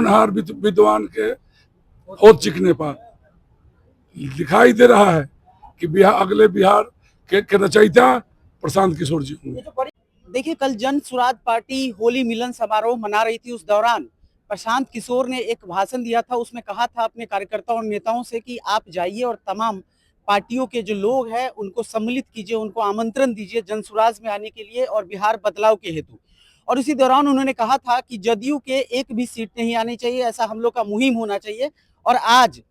होनहार विद्वान के होत चिकने पर दिखाई दे रहा है कि अगले बिहार के रचयिता प्रशांत किशोर जी होंगे। देखिए, कल जन सुराज पार्टी होली मिलन समारोह मना रही थी। उस दौरान प्रशांत किशोर ने एक भाषण दिया था। उसमें कहा था अपने कार्यकर्ताओं और नेताओं से कि आप जाइए और तमाम पार्टियों के जो लोग हैं उनको सम्मिलित कीजिए, उनको आमंत्रण दीजिए जनसुराज में आने के लिए और बिहार बदलाव के हेतु। और इसी दौरान उन्होंने कहा था कि जदयू के एक भी सीट नहीं आनी चाहिए, ऐसा हम लोग का मुहिम होना चाहिए। और आज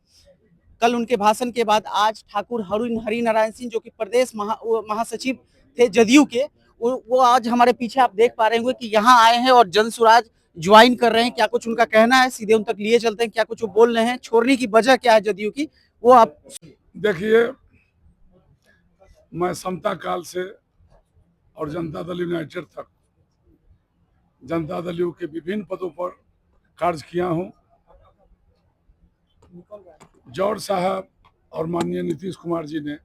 कल उनके भाषण के बाद आज ठाकुर हरिनारायण सिंह जो कि प्रदेश महासचिव थे जदयू के, वो आज हमारे पीछे आप देख पा रहे होंगे कि यहाँ आए हैं और जनसुराज ज्वाइन कर रहे हैं। क्या कुछ उनका कहना है, सीधे उन तक लिए चलते हैं, क्या कुछ वो बोल रहे हैं, छोड़ने की वजह क्या है जदयू की, वो आप देखिए। मैं समता काल से और जनता दल यूनाइटेड तक जनता दल यू के विभिन्न पदों पर कार्य किया हूं। जॉर्ज साहब और माननीय नीतीश कुमार जी ने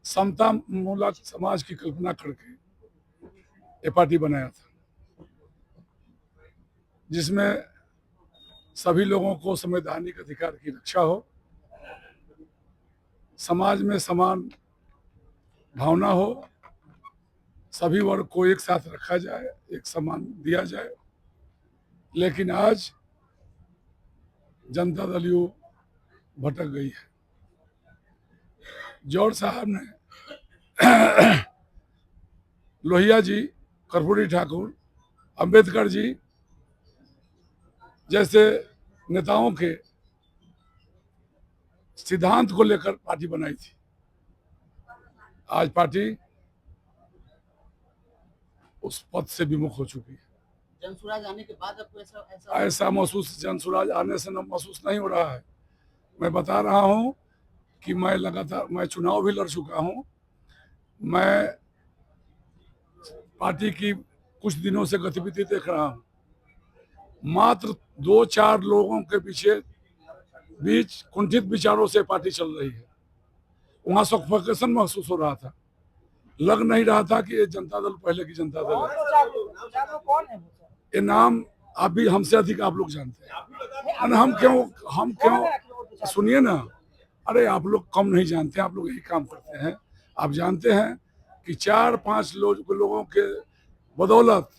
समता मूलक समाज की कल्पना करके ये पार्टी बनाया था, जिसमें सभी लोगों को संवैधानिक अधिकार की रक्षा हो, समाज में समान भावना हो, सभी वर्ग को एक साथ रखा जाए, एक समान दिया जाए। लेकिन आज जनता दल यू भटक गई है। जॉर्ज साहब ने लोहिया जी, कर्पूरी ठाकुर, अंबेडकर जी जैसे नेताओं के सिद्धांत को लेकर पार्टी बनाई थी। आज पार्टी उस पद से विमुख हो चुकी है। जनसुराज आने के बाद आपको ऐसा महसूस जनसुराज आने से महसूस नहीं हो रहा है। मैं बता रहा हूं कि मैं लगातार चुनाव भी लड़ चुका हूं। मैं पार्टी की कुछ दिनों से गतिविधि देख रहा हूं। मात्र 2-4 लोगों के बीच कुंठित विचारों से पार्टी चल रही है। वहां सफोकेशन महसूस हो रहा था। लग नहीं रहा था कि ये जनता दल पहले की जनता दल है। ये नाम आप भी हमसे अधिक आप लोग जानते हैं। हम क्यों सुनिए ना। अरे आप लोग कम नहीं जानते, आप लोग यही काम करते हैं। आप जानते हैं कि 4-5 लोगों के बदौलत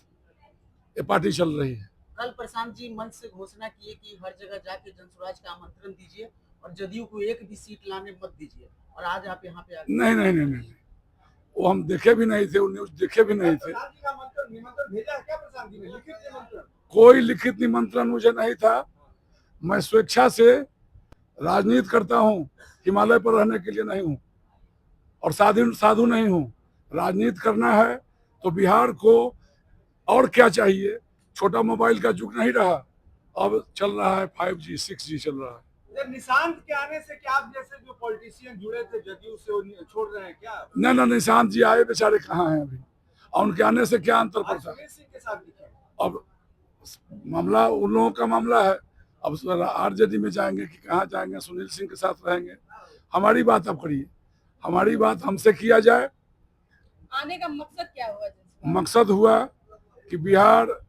ये पार्टी चल रही है। कल प्रशांत जी मंच से घोषणा किए कि हर जगह जाके जनसुराज का आमंत्रण दीजिए और जदयू को एक भी सीट लाने मत दीजिए, और आज आप यहाँ पे नहीं नहीं नहीं नहीं, वो हम देखे भी नहीं थे, वो न्यूज देखे भी नहीं थे। कोई लिखित निमंत्रण मुझे नहीं था। मैं स्वेच्छा से राजनीति करता हूँ, हिमालय पर रहने के लिए नहीं हूँ और साधु नहीं हूँ। राजनीति करना है तो बिहार को और क्या चाहिए। छोटा मोबाइल का युग नहीं रहा, अब चल रहा है 5G 6G चल रहा है। निशांत के आने से क्या आप जैसे जो पॉलिटिशियन जुड़े थे जदयू से छोड़ रहे हैं क्या? ना निशांत जी आए बेचारे कहाँ हैं अभी, और उनके आने से क्या अंतर पड़ता है। अब मामला उन लोगों का मामला है। अब आरजेडी में जाएंगे कि कहाँ जाएंगे, सुनील सिंह के साथ रहेंगे। हमारी बात अब करिए, हमारी बात हमसे किया जाए। आने का मकसद क्या हुआ? मकसद हुआ कि बिहार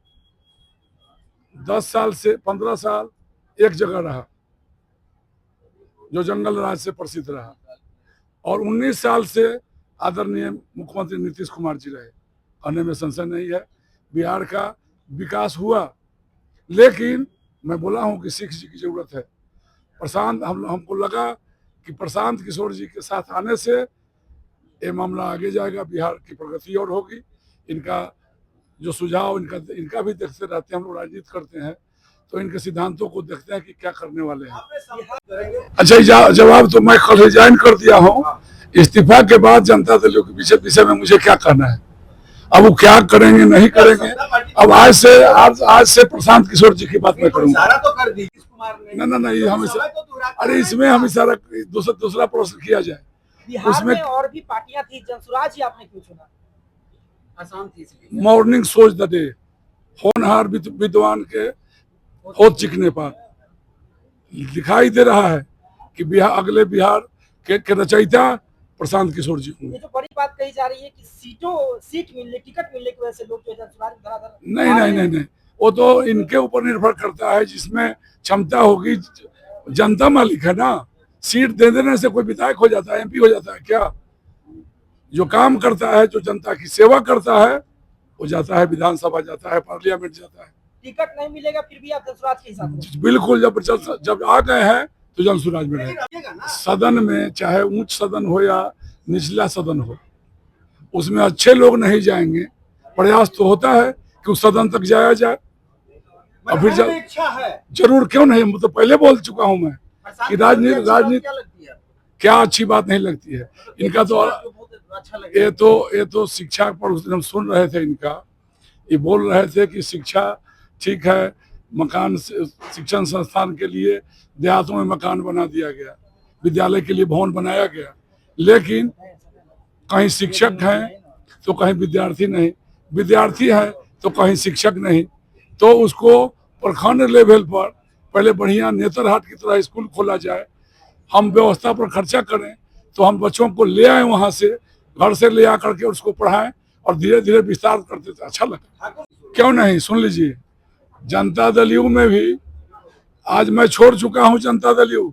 10 साल से 15 साल एक जगह रहा, जो जंगल राज से प्रसिद्ध रहा, और 19 साल से आदरणीय मुख्यमंत्री नीतीश कुमार जी रहे। कहने में संशय नहीं है, बिहार का विकास हुआ। लेकिन मैं बोला हूं कि 6G की जरूरत है। हमको लगा कि प्रशांत किशोर जी के साथ आने से ये मामला आगे जाएगा, बिहार की प्रगति और होगी। इनका जो सुझाव इनका भी देखते रहते हैं, हम लोग राजनीति करते हैं तो इनके सिद्धांतों को देखते हैं कि क्या करने वाले हैं। अच्छा, जवाब तो मैं कल रिजाइन कर दिया हूं। इस्तीफा के बाद जनता दल के विषय में मुझे क्या करना है। अब वो क्या करेंगे नहीं करेंगे, अब आज से प्रशांत किशोर जी की बात मैं करूंगा। नहीं हमेशा, अरे इसमें हम सारा दूसरा प्रश्न किया जाए। बिहार में और भी पार्टियां थी, जनसुराज ही आपने क्यों चुना? आसान थी इसलिए। मॉर्निंग सोच द डे, होनहार विद्वान के होत चिकने पर दिखाई दे रहा है कि अगले बिहार के रचयिता प्रशांत किशोर जी होंगे। ये जो बड़ी बात कही जा रही है कि टिकट मिलने की वजह से लोग जो है नहीं, वो तो इनके ऊपर निर्भर करता है, जिसमें क्षमता होगी। जनता मालिक है ना, सीट दे देने से कोई विधायक हो जाता है, एमपी हो जाता है क्या? जो काम करता है, जो जनता की सेवा करता है, वो जाता है विधानसभा, जाता है पार्लियामेंट, जाता है। टिकट नहीं मिलेगा फिर भी आप जनसुराज के हिसाब से? बिल्कुल, जब आ गए हैं तो जनसुराज में रहे। सदन में चाहे उच्च सदन हो या निचला सदन हो, उसमें अच्छे लोग नहीं जाएंगे। प्रयास तो होता है कि उस सदन तक जाया जाए। और फिर इच्छा है जरूर, क्यों नहीं, मैं तो पहले बोल चुका हूं मैं कि राजनीति क्या अच्छी बात नहीं लगती है इनका। तो ये तो शिक्षा पर हम सुन रहे थे, इनका ये बोल रहे थे कि शिक्षा ठीक है, मकान शिक्षण संस्थान के लिए देहातों में मकान बना दिया गया, विद्यालय के लिए भवन बनाया गया, लेकिन कहीं शिक्षक हैं तो कहीं विद्यार्थी नहीं, विद्यार्थी है तो कहीं शिक्षक नहीं। तो उसको प्रखंड लेवल पर पहले बढ़िया नेतरहाट की तरह स्कूल खोला जाए, हम व्यवस्था पर खर्चा करें, तो हम बच्चों को ले आए वहां से, घर से ले आकर के उसको पढ़ाएं और धीरे धीरे विस्तार करते थे, अच्छा लगा। क्यों नहीं, सुन लीजिए, जनता दल यू में भी आज मैं छोड़ चुका हूं जनता दल यू,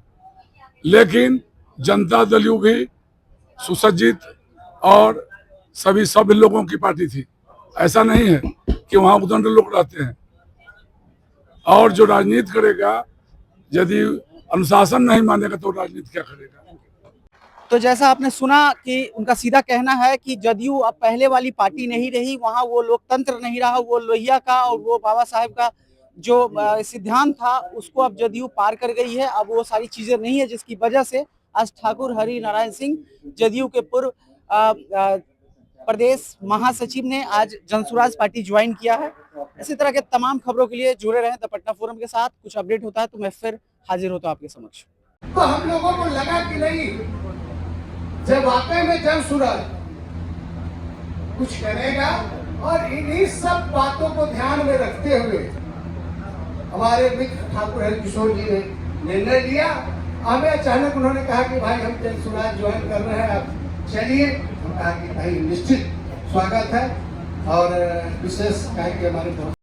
लेकिन जनता दल यू भी सुसज्जित और सभी सभ्य लोगों की पार्टी थी। ऐसा नहीं है कि वहां उदंड लोग रहते हैं। और जो राजनीति करेगा, यदि अनुशासन नहीं मानेगा तो राजनीति क्या करेगा? तो जैसा आपने सुना कि उनका सीधा कहना है कि जदयू अब पहले वाली पार्टी नहीं रही, वहां वो लोकतंत्र नहीं रहा, वो लोहिया का और वो बाबा साहेब का जो सिद्धांत था उसको अब जदयू पार कर गई है। अब वो सारी चीजें नहीं है, जिसकी वजह से आज ठाकुर हरि नारायण सिंह, जदयू के पूर्व प्रदेश महासचिव, ने आज जनसुराज पार्टी ज्वाइन किया है। इसी तरह के तमाम खबरों के लिए जुड़े रहें द पटना फोरम के साथ। कुछ अपडेट होता है तो मैं फिर हाजिर होता हूं आपके समक्ष। तो हम लोगों को लगा कि नहीं, जब वाकई में जनसुराज कुछ करेगा, और इन्हीं सब बातों को ध्यान में रखते हुए हमारे मित्र ठाकुर हरकिशोर जी ने निर्णय लिया। हमें अचानक उन्होंने कहा कि भाई हम जनसुराज ज्वाइन कर रहे हैं, आप चलिए। हम कहा कि भाई निश्चित स्वागत है, और विशेष कहा कि हमारे